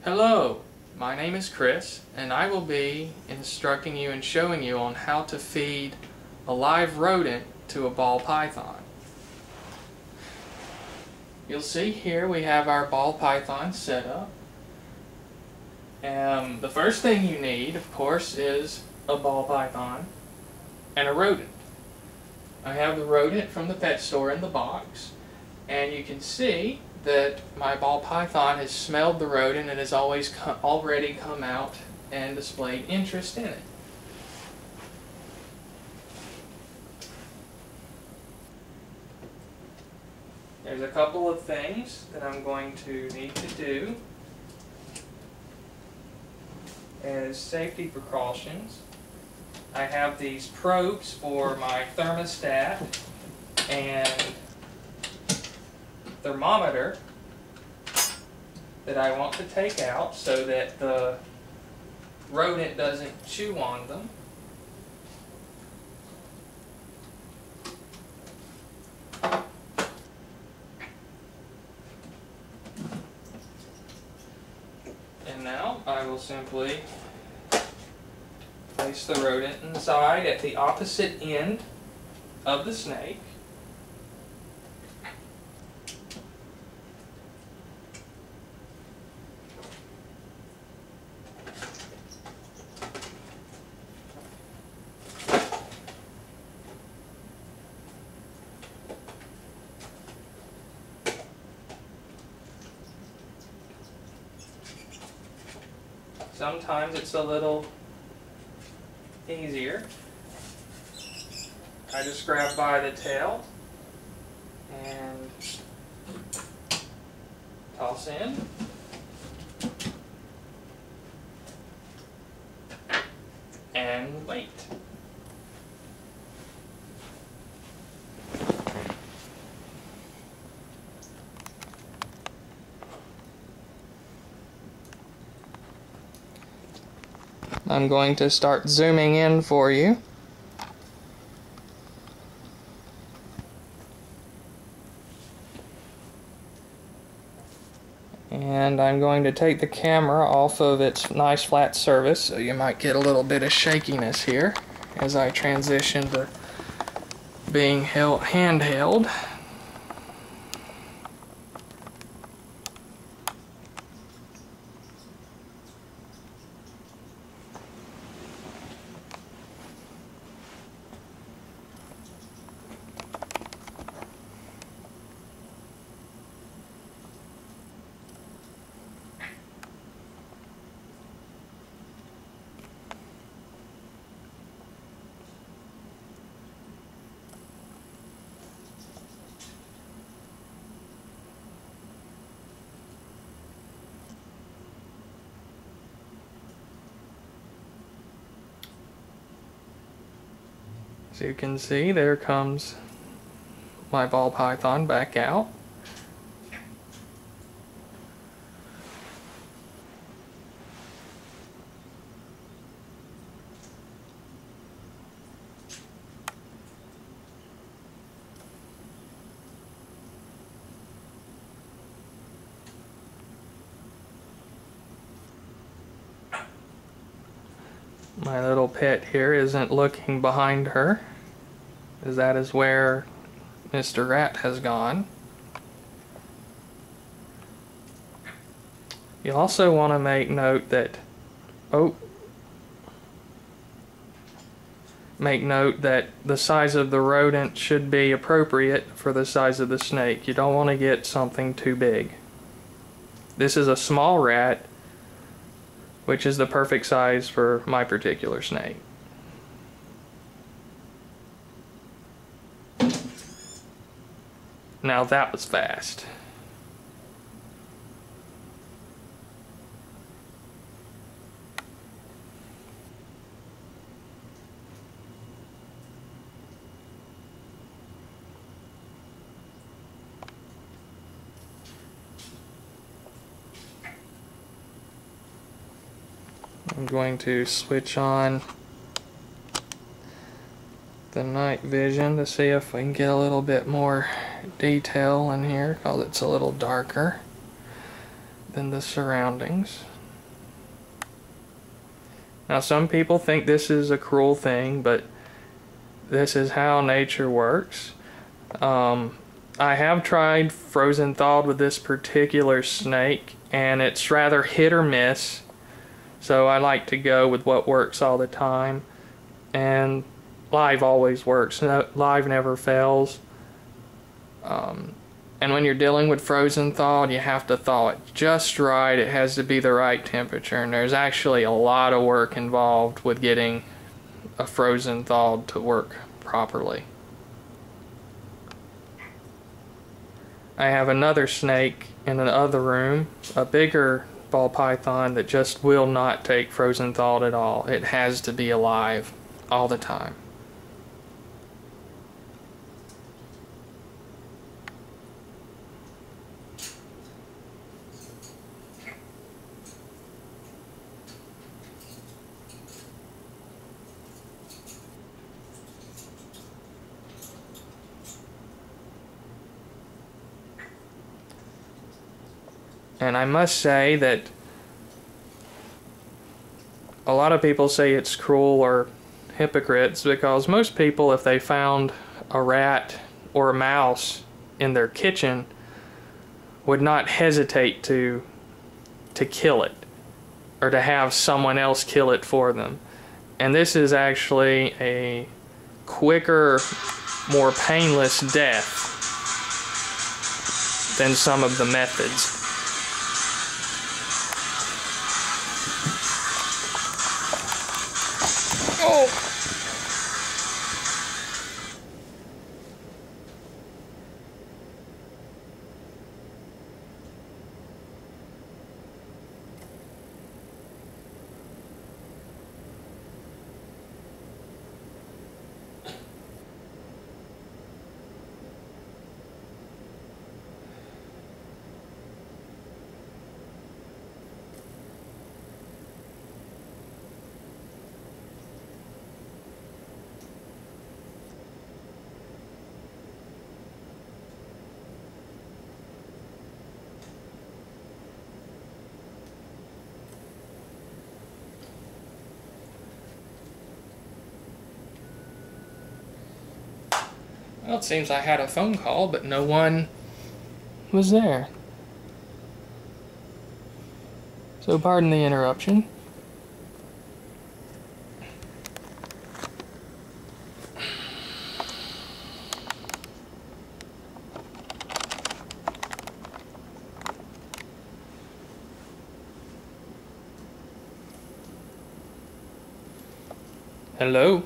Hello, my name is Chris, and I will be instructing you and showing you on how to feed a live rodent to a ball python. You'll see here we have our ball python set up. The first thing you need, of course, is a ball python and a rodent. I have the rodent from the pet store in the box, and you can see that my ball python has smelled the rodent and has already come out and displayed interest in it. There's a couple of things that I'm going to need to do as safety precautions. I have these probes for my thermostat and thermometer that I want to take out so that the rodent doesn't chew on them. And now I will simply place the rodent inside at the opposite end of the snake. Sometimes it's a little easier. I just grab by the tail and toss in. And wait. I'm going to start zooming in for you. And I'm going to take the camera off of its nice flat surface, so you might get a little bit of shakiness here as I transition to being handheld. As you can see, there comes my ball python back out. My little pet here isn't looking behind her, as that is where Mr. Rat has gone. You also want to make note that the size of the rodent should be appropriate for the size of the snake. You don't want to get something too big. This is a small rat, which is the perfect size for my particular snake. Now that was fast. I'm going to switch on the night vision to see if we can get a little bit more detail in here, because it's a little darker than the surroundings. Now some people think this is a cruel thing, but this is how nature works. I have tried frozen thawed with this particular snake, and it's rather hit or miss. So I like to go with what works all the time. And live always works. Live never fails. And when you're dealing with frozen thawed, you have to thaw it just right. It has to be the right temperature, and there's actually a lot of work involved with getting a frozen thawed to work properly. I have another snake in another room, a bigger ball python that just will not take frozen thawed at all. It has to be alive all the time. And I must say that a lot of people say it's cruel or hypocrites, because most people, if they found a rat or a mouse in their kitchen, would not hesitate to kill it or to have someone else kill it for them. And this is actually a quicker, more painless death than some of the methods. Oh! Well, it seems I had a phone call, but no one was there. So pardon the interruption. Hello?